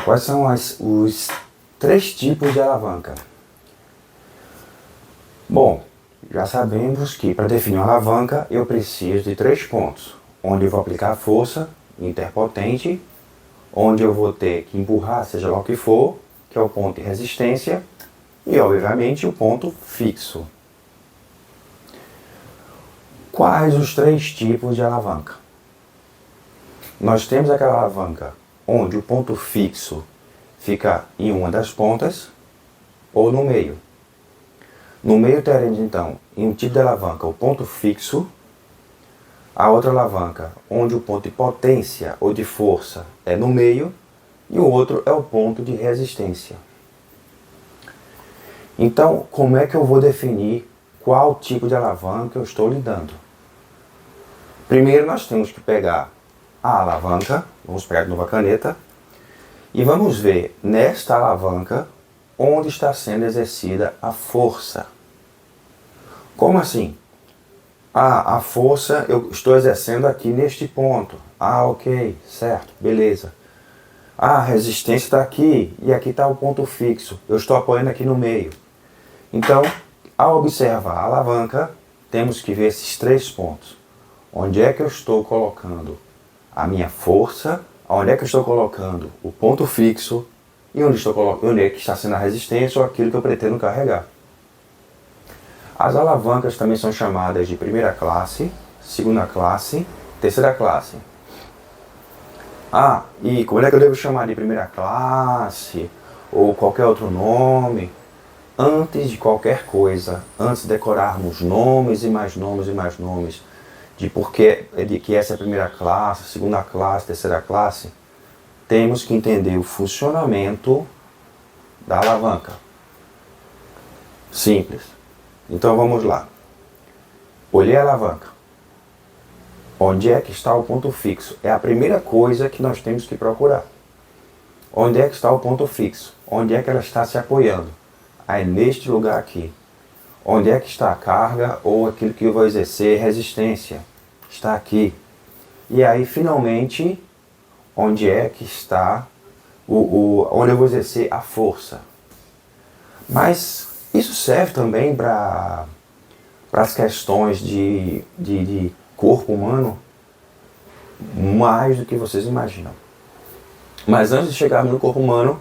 quais são os três tipos de alavanca? Bom, já sabemos que para definir uma alavanca eu preciso de 3 pontos, onde eu vou aplicar a força interpotente, onde eu vou ter que empurrar, seja lá o que for, que é o ponto de resistência, e obviamente o ponto fixo. Quais os 3 tipos de alavanca? Nós temos aquela alavanca onde o ponto fixo fica em uma das pontas ou no meio. No meio teremos então, em um tipo de alavanca, o ponto fixo, a outra alavanca onde o ponto de potência ou de força é no meio e o outro é o ponto de resistência. Então, como é que eu vou definir qual tipo de alavanca eu estou lidando? Primeiro nós temos que pegar a alavanca, vamos pegar de novo a caneta, e vamos ver nesta alavanca onde está sendo exercida a força. Como assim? A força eu estou exercendo aqui neste ponto. Ok, certo, beleza. A resistência está aqui e aqui está o ponto fixo. Eu estou apoiando aqui no meio. Então, ao observar a alavanca, temos que ver esses 3 pontos. Onde é que eu estou colocando a minha força, onde é que eu estou colocando o ponto fixo e onde é que está sendo a resistência ou aquilo que eu pretendo carregar. As alavancas também são chamadas de primeira classe, segunda classe, terceira classe. E como é que eu devo chamar de primeira classe ou qualquer outro nome? Antes de qualquer coisa, antes de decorarmos nomes e mais nomes e mais nomes, de que essa é a primeira classe, segunda classe, terceira classe, temos que entender o funcionamento da alavanca. Simples. Então vamos lá. Olhei a alavanca. Onde é que está o ponto fixo? É a primeira coisa que nós temos que procurar. Onde é que está o ponto fixo? Onde é que ela está se apoiando? Aí neste lugar aqui. Onde é que está a carga ou aquilo que eu vou exercer resistência? Está aqui. E aí finalmente, onde é que está onde eu vou exercer a força? Mas isso serve também para as questões de corpo humano, mais do que vocês imaginam. Mas antes de chegarmos no corpo humano,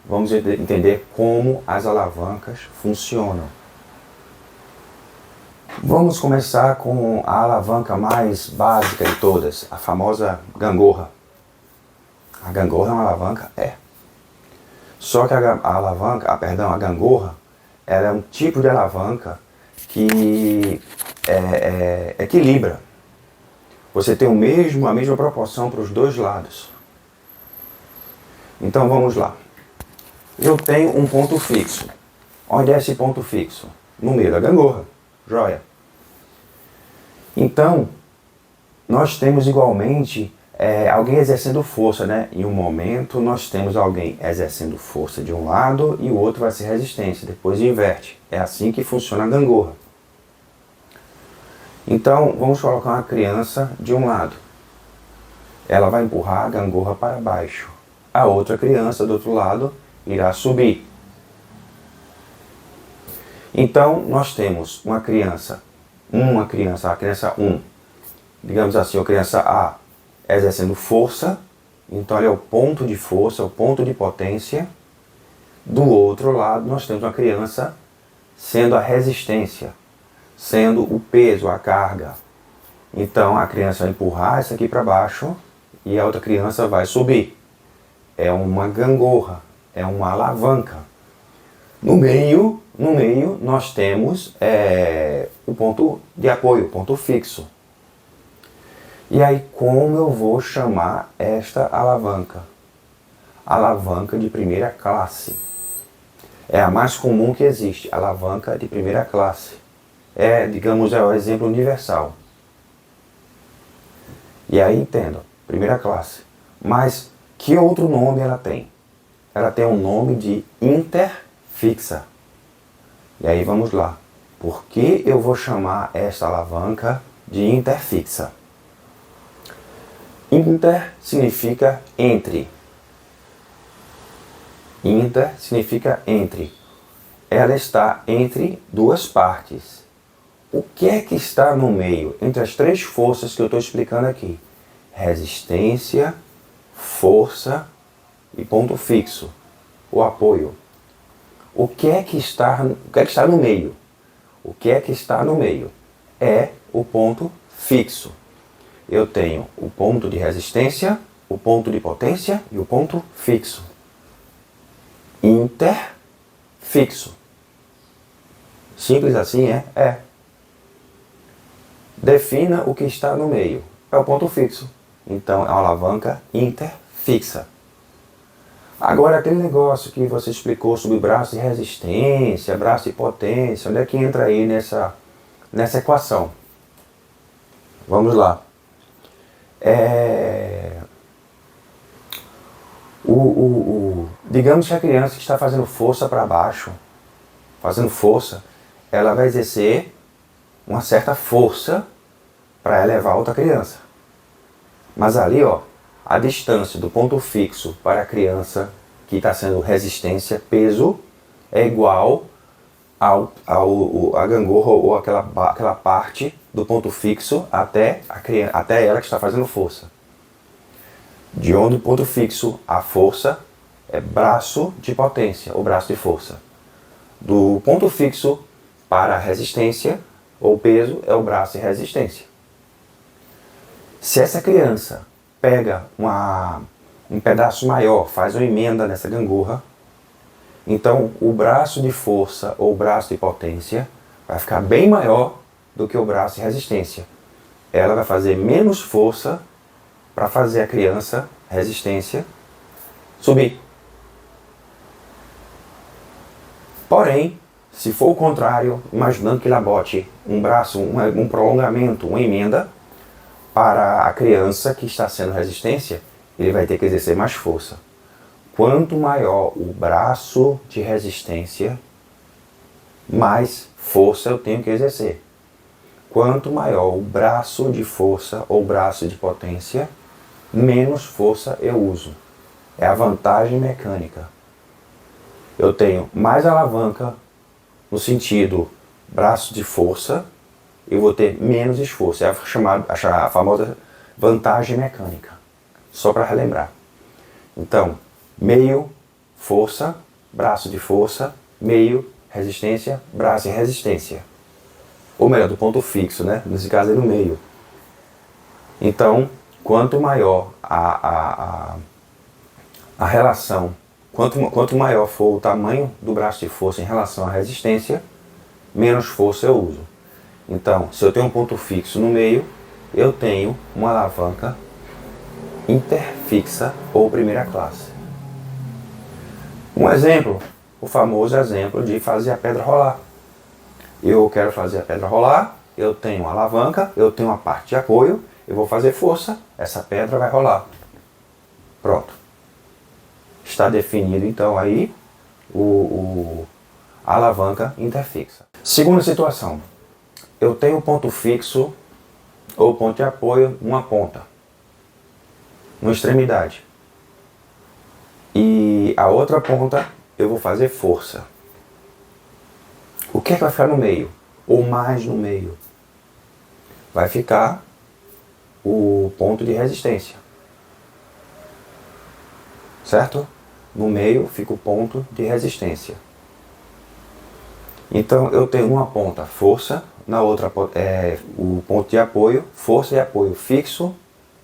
vamos entender como as alavancas funcionam. Vamos começar com a alavanca mais básica de todas, a famosa gangorra. A gangorra é uma alavanca? É. Só que a gangorra, ela é um tipo de alavanca que equilibra. Você tem a mesma proporção para os dois lados. Então vamos lá. Eu tenho um ponto fixo. Onde é esse ponto fixo? No meio da gangorra. Joia. Então, nós temos igualmente alguém exercendo força, né? Em um momento nós temos alguém exercendo força de um lado e o outro vai ser resistência, depois inverte. É assim que funciona a gangorra. Então, vamos colocar uma criança de um lado. Ela vai empurrar a gangorra para baixo. A outra criança do outro lado irá subir. Então, nós temos a criança 1, digamos assim, a criança A exercendo força, então ele é o ponto de força, o ponto de potência. Do outro lado, nós temos uma criança sendo a resistência, sendo o peso, a carga. Então, a criança vai empurrar isso aqui para baixo e a outra criança vai subir. É uma gangorra, é uma alavanca. No meio nós temos o ponto de apoio, o ponto fixo. E aí, como eu vou chamar esta alavanca? Alavanca de primeira classe. É a mais comum que existe, alavanca de primeira classe. Digamos, é o exemplo universal. E aí, entendo, primeira classe. Mas que outro nome ela tem? Ela tem um nome de interfixa. E aí vamos lá. Por que eu vou chamar esta alavanca de interfixa? Inter significa entre. Inter significa entre. Ela está entre duas partes. O que é que está no meio? Entre as três forças que eu estou explicando aqui. Resistência, força e ponto fixo. O apoio. O que é que está no meio? O que é que está no meio? É o ponto fixo. Eu tenho o ponto de resistência, o ponto de potência e o ponto fixo. Interfixo. Simples assim é? É. Defina o que está no meio. É o ponto fixo. Então é uma alavanca interfixa. Agora aquele negócio que você explicou sobre braço de resistência, braço de potência, onde é que entra aí nessa equação? Vamos lá. Digamos que a criança que está fazendo força para baixo, fazendo força, ela vai exercer uma certa força para elevar outra criança. Mas ali, ó, a distância do ponto fixo para a criança que está sendo resistência, peso, é igual a gangorra ou aquela parte do ponto fixo até ela que está fazendo força. De onde o ponto fixo, a força, é braço de potência ou braço de força. Do ponto fixo para a resistência ou peso é o braço de resistência. Se essa criança pega um pedaço maior, faz uma emenda nessa gangorra, então o braço de força ou braço de potência vai ficar bem maior do que o braço de resistência. Ela vai fazer menos força para fazer a criança, resistência, subir. Porém, se for o contrário, imaginando que ela bote um braço, um prolongamento, uma emenda, para a criança que está sendo resistência, ele vai ter que exercer mais força. Quanto maior o braço de resistência, mais força eu tenho que exercer. Quanto maior o braço de força ou braço de potência, menos força eu uso. É a vantagem mecânica. Eu tenho mais alavanca no sentido braço de força, eu vou ter menos esforço. É a famosa vantagem mecânica. Só para relembrar. Então, meio, força, braço de força, meio, resistência, braço de resistência. Ou melhor, do ponto fixo, né? Nesse caso é no meio. Então, quanto maior a relação, quanto maior for o tamanho do braço de força em relação à resistência, menos força eu uso. Então, se eu tenho um ponto fixo no meio, eu tenho uma alavanca interfixa ou primeira classe. Um exemplo, o famoso exemplo de fazer a pedra rolar. Eu quero fazer a pedra rolar, eu tenho uma alavanca, eu tenho uma parte de apoio, eu vou fazer força, essa pedra vai rolar. Pronto. Está definido então aí a alavanca interfixa. Segunda situação. Eu tenho um ponto fixo ou ponto de apoio numa ponta, numa extremidade. E a outra ponta eu vou fazer força. O que é que vai ficar no meio? Ou mais no meio? Vai ficar o ponto de resistência. Certo? No meio fica o ponto de resistência. Então eu tenho numa ponta força, na outra o ponto de apoio, força e apoio fixo,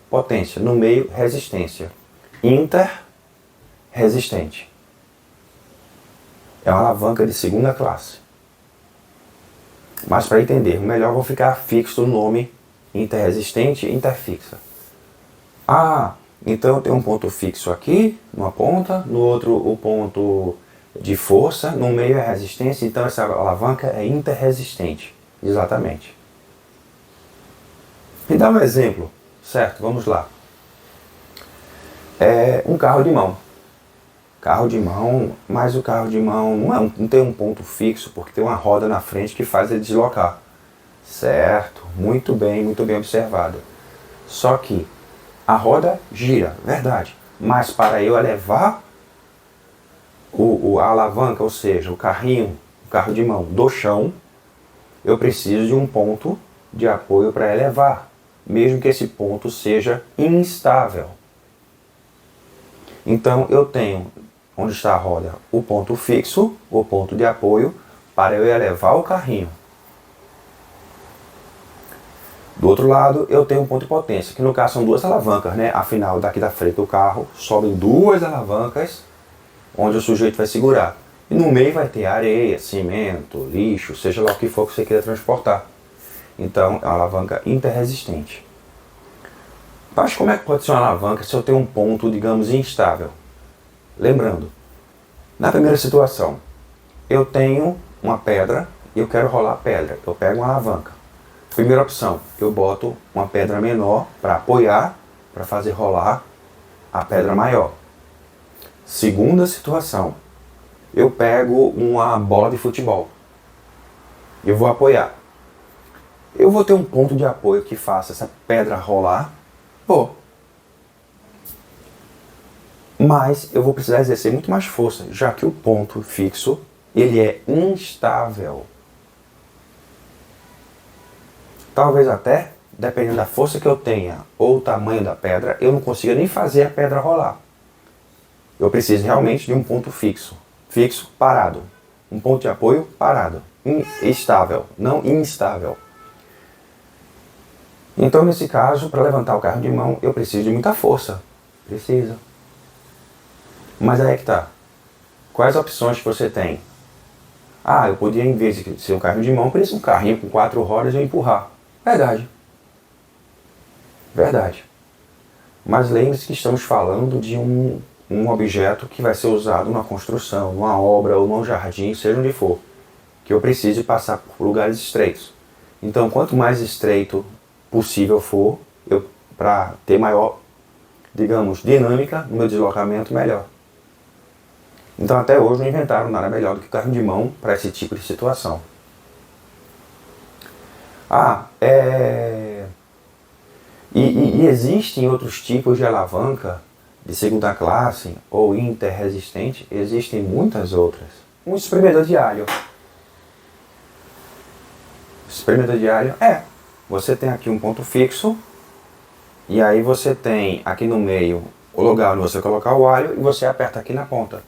potência. No meio, resistência. Interresistente. É uma alavanca de segunda classe. Mas para entender melhor, vou ficar fixo no nome interresistente e interfixa. Ah, então eu tenho um ponto fixo aqui, numa ponta, no outro o ponto de força, no meio é resistência, então essa alavanca é interresistente. Exatamente. Me dá um exemplo, certo? Vamos lá. Um carro de mão. Carro de mão, mas o carro de mão não tem um ponto fixo, porque tem uma roda na frente que faz ele deslocar. Certo? Muito bem observado. Só que a roda gira, verdade. Mas para eu elevar a alavanca, ou seja, o carro de mão do chão, eu preciso de um ponto de apoio para elevar, mesmo que esse ponto seja instável. Então eu tenho, onde está a roda, o ponto fixo, o ponto de apoio, para eu elevar o carrinho. Do outro lado, eu tenho um ponto de potência, que no caso são duas alavancas, né? Afinal, daqui da frente do carro, sobem duas alavancas, onde o sujeito vai segurar. E no meio vai ter areia, cimento, lixo, seja lá o que for que você queira transportar. Então, é uma alavanca interresistente. Mas como é que pode ser uma alavanca se eu tenho um ponto, digamos, instável? Lembrando, na primeira situação, eu tenho uma pedra e eu quero rolar a pedra. Eu pego uma alavanca. Primeira opção, eu boto uma pedra menor para apoiar, para fazer rolar a pedra maior. Segunda situação, eu pego uma bola de futebol. Eu vou apoiar. Eu vou ter um ponto de apoio que faça essa pedra rolar. Mas eu vou precisar exercer muito mais força, já que o ponto fixo, ele é instável. Talvez até, dependendo da força que eu tenha ou o tamanho da pedra, eu não consiga nem fazer a pedra rolar. Eu preciso realmente de um ponto fixo. Fixo, parado. Um ponto de apoio, parado. Estável, não instável. Então, nesse caso, para levantar o carro de mão, eu preciso de muita força. Precisa. Mas aí é que tá. Quais opções que você tem? Eu podia, em vez de ser um carro de mão, preciso um carrinho com 4 rodas e eu empurrar. Verdade. Verdade. Mas lembre-se que estamos falando de um objeto que vai ser usado numa construção, numa obra ou num jardim, seja onde for. Que eu preciso passar por lugares estreitos. Então, quanto mais estreito possível for, para ter maior, digamos, dinâmica no meu deslocamento, melhor. Então até hoje não inventaram nada melhor do que o carro de mão para esse tipo de situação. E existem outros tipos de alavanca de segunda classe ou interresistente? Existem muitas outras. Um espremedor de alho. Espremedor de alho você tem aqui um ponto fixo e aí você tem aqui no meio o lugar onde você colocar o alho e você aperta aqui na ponta.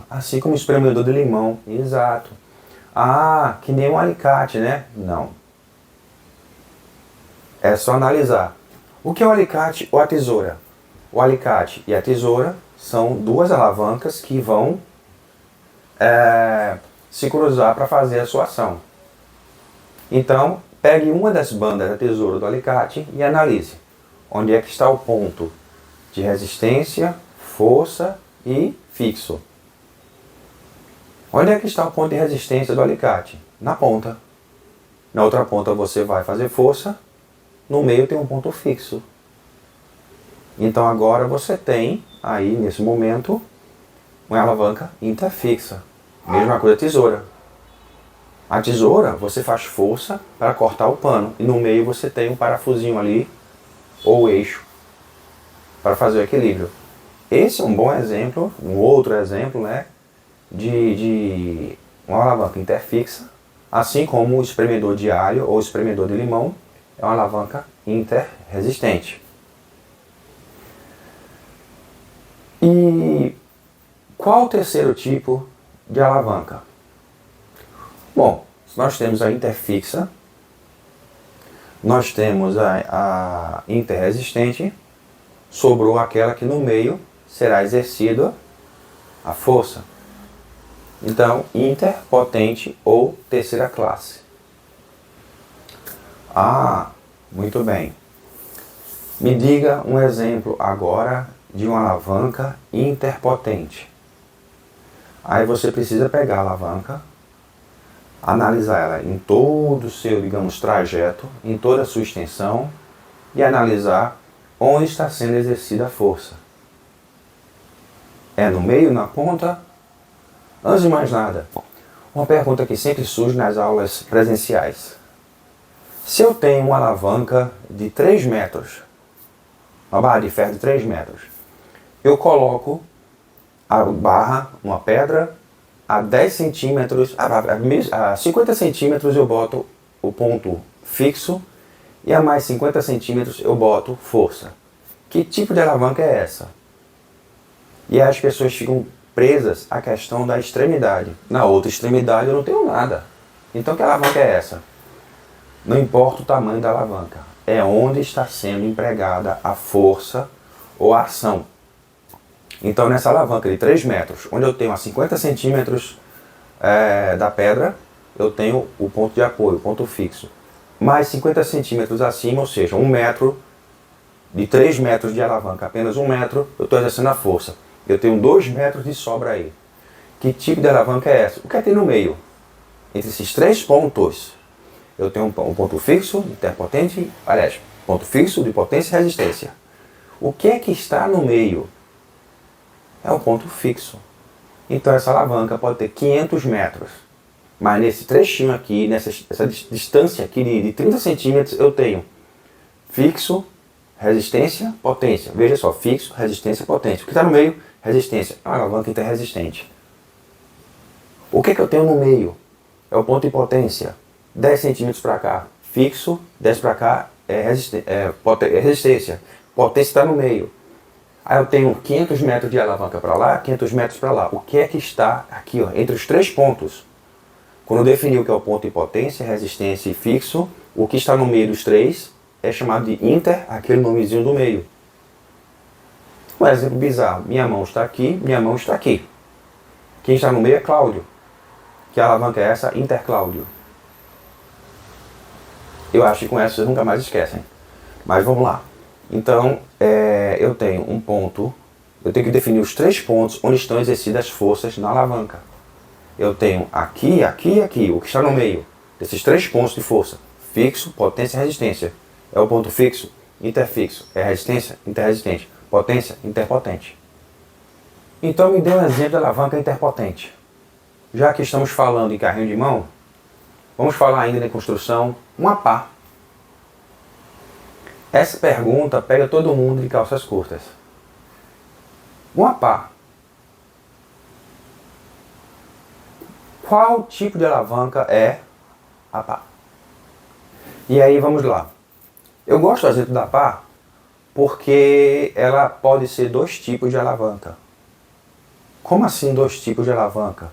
Assim como o espremedor de limão. Exato. Que nem um alicate, né? Não. É só analisar. O que é o alicate ou a tesoura? O alicate e a tesoura são duas alavancas que vão se cruzar para fazer a sua ação. Então, pegue uma das bandas da tesoura do alicate e analise onde é que está o ponto de resistência, força e fixo. Onde é que está o ponto de resistência do alicate? Na ponta. Na outra ponta você vai fazer força, no meio tem um ponto fixo. Então agora você tem, aí nesse momento, uma alavanca interfixa. Mesma coisa a tesoura. A tesoura você faz força para cortar o pano e no meio você tem um parafusinho ali, ou eixo, para fazer o equilíbrio. Esse é um bom exemplo, um outro exemplo, né, de uma alavanca interfixa, assim como o espremedor de alho ou espremedor de limão é uma alavanca interresistente. E qual o terceiro tipo de alavanca? Bom, nós temos a interfixa, nós temos a interresistente, sobrou aquela que no meio será exercida a força. Então, interpotente ou terceira classe. Muito bem. Me diga um exemplo agora de uma alavanca interpotente. Aí você precisa pegar a alavanca, analisar ela em todo o seu, digamos, trajeto, em toda a sua extensão e analisar onde está sendo exercida a força. É no meio, na ponta? Antes de mais nada, uma pergunta que sempre surge nas aulas presenciais. Se eu tenho uma alavanca de 3 metros, uma barra de ferro de 3 metros, eu coloco a barra, uma pedra, a 10 centímetros, a 50 centímetros eu boto o ponto fixo e a mais 50 centímetros eu boto força. Que tipo de alavanca é essa? E aí as pessoas ficam presas à questão da extremidade. Na outra extremidade eu não tenho nada. Então que alavanca é essa? Não importa o tamanho da alavanca, é onde está sendo empregada a força ou a ação. Então nessa alavanca de 3 metros, onde eu tenho a 50 centímetros da pedra, eu tenho o ponto de apoio, o ponto fixo. Mais 50 centímetros acima, ou seja, 1 metro, de 3 metros de alavanca, apenas 1 metro, eu estou exercendo a força. Eu tenho 2 metros de sobra aí. Que tipo de alavanca é essa? O que é que tem no meio? Entre esses 3 pontos, eu tenho um ponto fixo, interpotente, aliás, ponto fixo de potência e resistência. O que é que está no meio? É um ponto fixo. Então essa alavanca pode ter 500 metros. Mas nesse trechinho aqui, essa distância aqui de 30 centímetros, eu tenho fixo, resistência, potência. Veja só, fixo, resistência, potência. O que está no meio? Resistência. É uma alavanca interresistente. O que é que eu tenho no meio? É o ponto de potência. 10 centímetros para cá, fixo, 10 para cá é resistência. Potência está no meio. Aí eu tenho 500 metros de alavanca para lá, 500 metros para lá. O que é que está aqui, ó, entre os 3 pontos? Quando eu defini o que é o ponto de potência, resistência e fixo, o que está no meio dos 3 é chamado de inter, aquele nomezinho do meio. Um exemplo bizarro. Minha mão está aqui, minha mão está aqui. Quem está no meio é Cláudio. Que alavanca é essa? Intercláudio. Eu acho que com essa vocês nunca mais esquecem. Mas vamos lá. Então, eu tenho um ponto, eu tenho que definir os 3 pontos onde estão exercidas as forças na alavanca. Eu tenho aqui, aqui e aqui, o que está no meio desses 3 pontos de força. Fixo, potência e resistência. É o ponto fixo, interfixo. É resistência, interresistente. Potência, interpotente. Então me dê um exemplo de alavanca interpotente. Já que estamos falando em carrinho de mão, vamos falar ainda em construção, uma pá. Essa pergunta pega todo mundo de calças curtas. Uma pá. Qual tipo de alavanca é a pá? E aí vamos lá. Eu gosto do exemplo da pá porque ela pode ser 2 tipos de alavanca. Como assim 2 tipos de alavanca?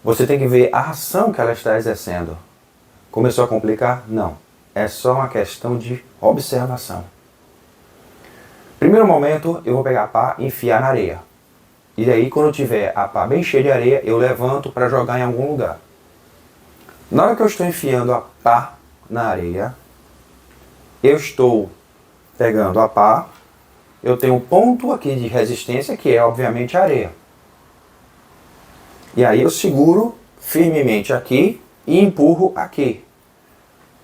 Você tem que ver a ação que ela está exercendo. Começou a complicar? Não. É só uma questão de observação. Primeiro momento, eu vou pegar a pá e enfiar na areia. E aí, quando eu tiver a pá bem cheia de areia, eu levanto para jogar em algum lugar. Na hora que eu estou enfiando a pá na areia, eu estou pegando a pá, eu tenho um ponto aqui de resistência, que é obviamente a areia. E aí eu seguro firmemente aqui e empurro aqui.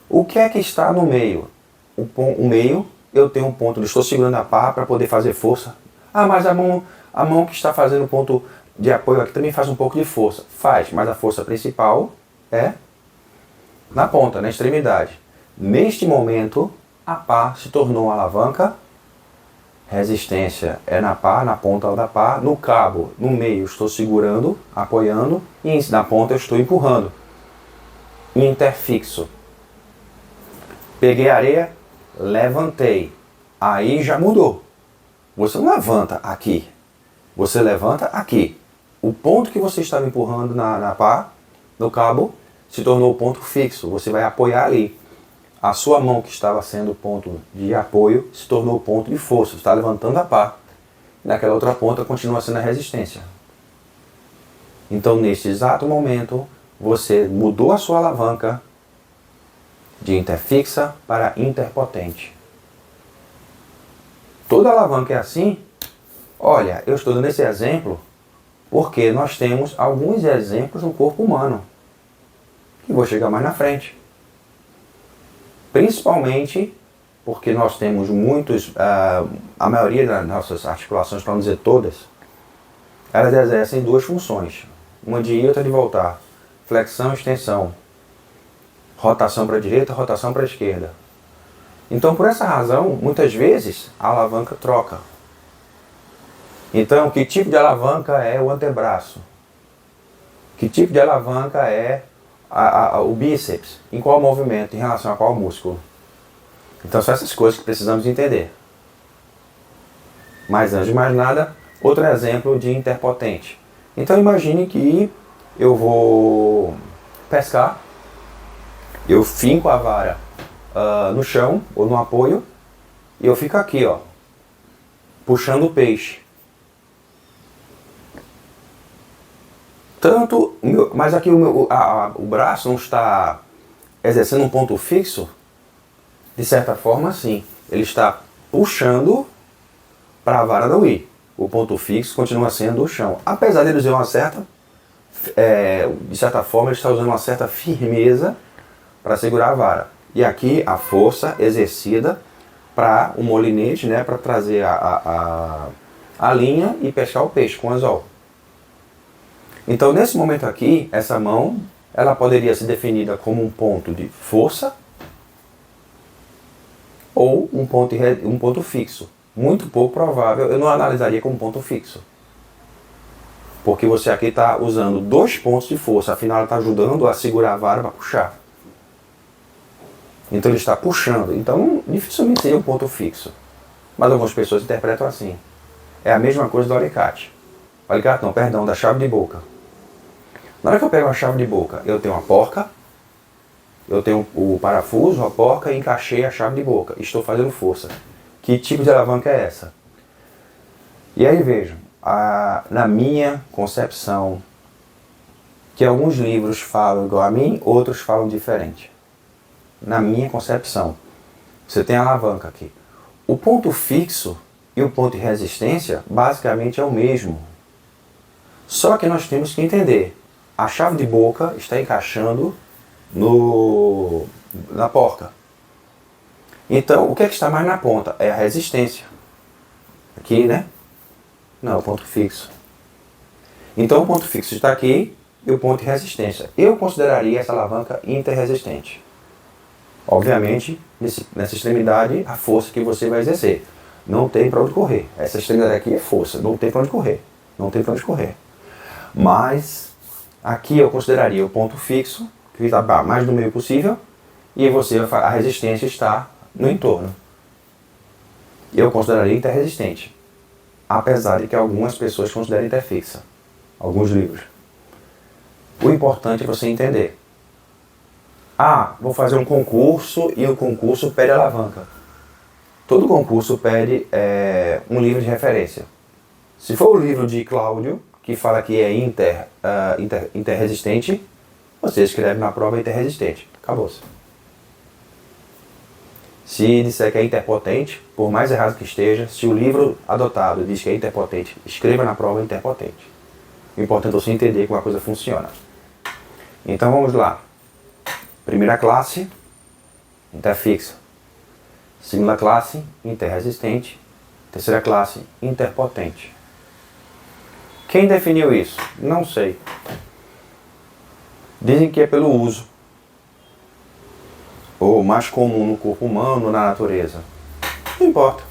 O que é que está no meio? O meio, eu tenho um ponto, eu estou segurando a pá para poder fazer força. Ah, mas a mão que está fazendo o ponto de apoio aqui também faz um pouco de força. Faz, mas a força principal é na ponta, na extremidade. Neste momento, a pá se tornou uma alavanca. Resistência é na pá, na ponta da pá. No cabo, no meio, estou segurando, apoiando. E na ponta eu estou empurrando. Interfixo. Peguei a areia, levantei. Aí já mudou. Você não levanta aqui. Você levanta aqui. O ponto que você estava empurrando na pá, no cabo, se tornou o ponto fixo. Você vai apoiar ali. A sua mão que estava sendo o ponto de apoio se tornou o ponto de força. Você está levantando a pá. Naquela outra ponta continua sendo a resistência. Então, neste exato momento, você mudou a sua alavanca de interfixa para interpotente. Toda alavanca é assim? Olha, eu estou dando esse exemplo porque nós temos alguns exemplos no corpo humano. Que vou chegar mais na frente. Principalmente porque nós temos muitos, a maioria das nossas articulações, para não dizer todas, elas exercem 2 funções. Uma de ir e outra de voltar. Flexão e extensão. Rotação para a direita, rotação para a esquerda. Então, por essa razão, muitas vezes, a alavanca troca. Então, que tipo de alavanca é o antebraço? Que tipo de alavanca é o bíceps? Em qual movimento? Em relação a qual músculo? Então, são essas coisas que precisamos entender. Mas, antes de mais nada, outro exemplo de interpotente. Então, imagine que eu vou pescar, eu finco a vara no chão ou no apoio e eu fico aqui, ó, puxando o peixe. Mas aqui o braço não está exercendo um ponto fixo? De certa forma, sim. Ele está puxando para a vara não ir. O ponto fixo continua sendo o chão. Apesar de ele usar uma certa, de certa forma, ele está usando uma certa firmeza para segurar a vara. E aqui a força exercida para o molinete, né, para trazer a linha e pescar o peixe com o anzol. Então, nesse momento aqui, essa mão, ela poderia ser definida como um ponto de força ou um ponto fixo. Muito pouco provável, eu não analisaria como ponto fixo. Porque você aqui está usando 2 pontos de força, afinal ela está ajudando a segurar a vara para puxar. Então ele está puxando, então dificilmente seria um ponto fixo. Mas algumas pessoas interpretam assim. É a mesma coisa do alicate. Alicate não, perdão, da chave de boca. Na hora que eu pego uma chave de boca, eu tenho uma porca, eu tenho o parafuso, a porca e encaixei a chave de boca. Estou fazendo força. Que tipo de alavanca é essa? E aí vejam, na minha concepção, que alguns livros falam igual a mim, outros falam diferente. Na minha concepção, você tem a alavanca aqui. O ponto fixo e o ponto de resistência basicamente é o mesmo. Só que nós temos que entender. A chave de boca está encaixando na porca. Então, o que é que está mais na ponta? É a resistência. Aqui, né? Não, o ponto fixo. Então, o ponto fixo está aqui e o ponto de resistência. Eu consideraria essa alavanca interresistente. Obviamente, nessa extremidade, a força que você vai exercer. Não tem para onde correr. Essa extremidade aqui é força. Não tem para onde correr. Não tem para onde correr. Mas, aqui eu consideraria o ponto fixo, que está mais no meio possível, e a resistência está no entorno. Eu consideraria interresistente, apesar de que algumas pessoas consideram interfixa, alguns livros. O importante é você entender. Vou fazer um concurso e o concurso pede alavanca. Todo concurso pede um livro de referência. Se for o livro de Cláudio, que fala que é interresistente, você escreve na prova interresistente. Acabou-se. Se disser que é interpotente, por mais errado que esteja, se o livro adotado diz que é interpotente, escreva na prova interpotente. O importante é você entender como a coisa funciona. Então vamos lá. Primeira classe, interfixa. Segunda classe, interresistente. Terceira classe, interpotente. Quem definiu isso? Não sei. Dizem que é pelo uso. Ou mais comum no corpo humano ou na natureza. Não importa.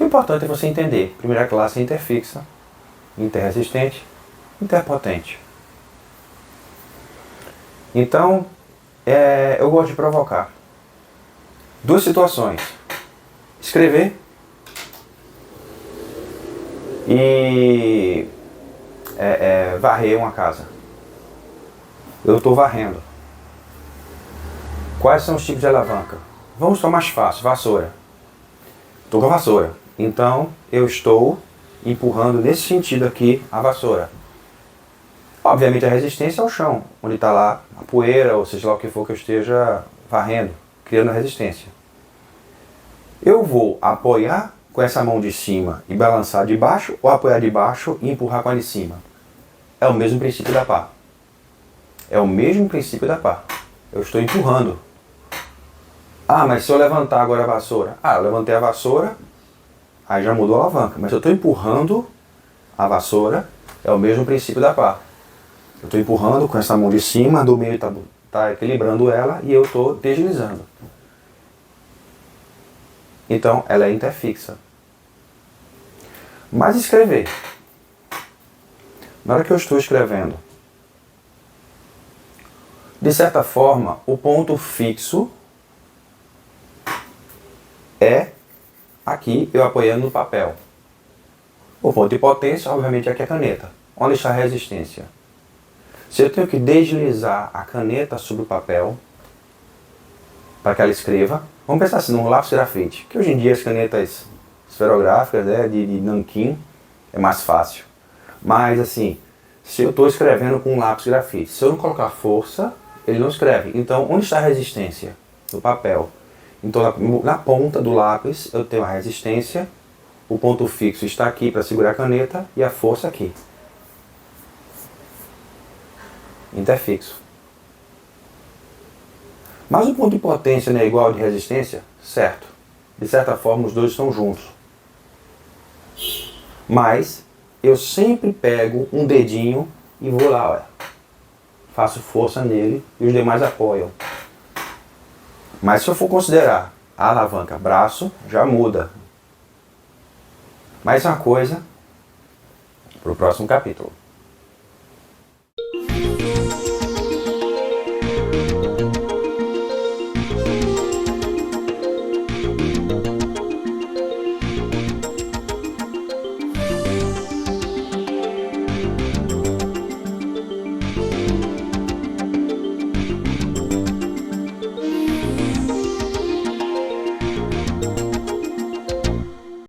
O importante é você entender. Primeira classe, interfixa. Interresistente. Interpotente. Então, eu gosto de provocar. 2 situações. Escrever e varrer uma casa. Eu estou varrendo. Quais são os tipos de alavanca? Vamos para mais fácil, vassoura. Estou com a vassoura. Então, eu estou empurrando nesse sentido aqui a vassoura. Obviamente a resistência é o chão, onde está lá a poeira, ou seja lá o que for que eu esteja varrendo, criando a resistência. Eu vou apoiar com essa mão de cima e balançar de baixo, ou apoiar de baixo e empurrar com a de cima. É o mesmo princípio da pá. É o mesmo princípio da pá. Eu estou empurrando. Mas se eu levantar agora a vassoura? Eu levantei a vassoura, aí já mudou a alavanca. Mas se eu estou empurrando a vassoura, é o mesmo princípio da pá. Eu estou empurrando com essa mão de cima, do meio está equilibrando ela e eu estou deslizando. Então, ela é interfixa. Mas escrever. Na hora que eu estou escrevendo, de certa forma, o ponto fixo é aqui, eu apoiando no papel. O ponto de potência, obviamente, é aqui a caneta. Onde está a resistência? Se eu tenho que deslizar a caneta sobre o papel para que ela escreva, vamos pensar assim, num lápis grafite, que hoje em dia as canetas esferográficas, né, de nanquim, é mais fácil. Mas assim, se eu estou escrevendo com um lápis grafite, se eu não colocar força, ele não escreve. Então, onde está a resistência? No papel. Então, na ponta do lápis, eu tenho a resistência, o ponto fixo está aqui para segurar a caneta e a força aqui. Então é fixo. Mas o ponto de potência não é igual ao de resistência? Certo. De certa forma, os dois estão juntos. Mas eu sempre pego um dedinho e vou lá, olha. Faço força nele e os demais apoiam. Mas se eu for considerar a alavanca braço, já muda. Mais uma coisa para o próximo capítulo.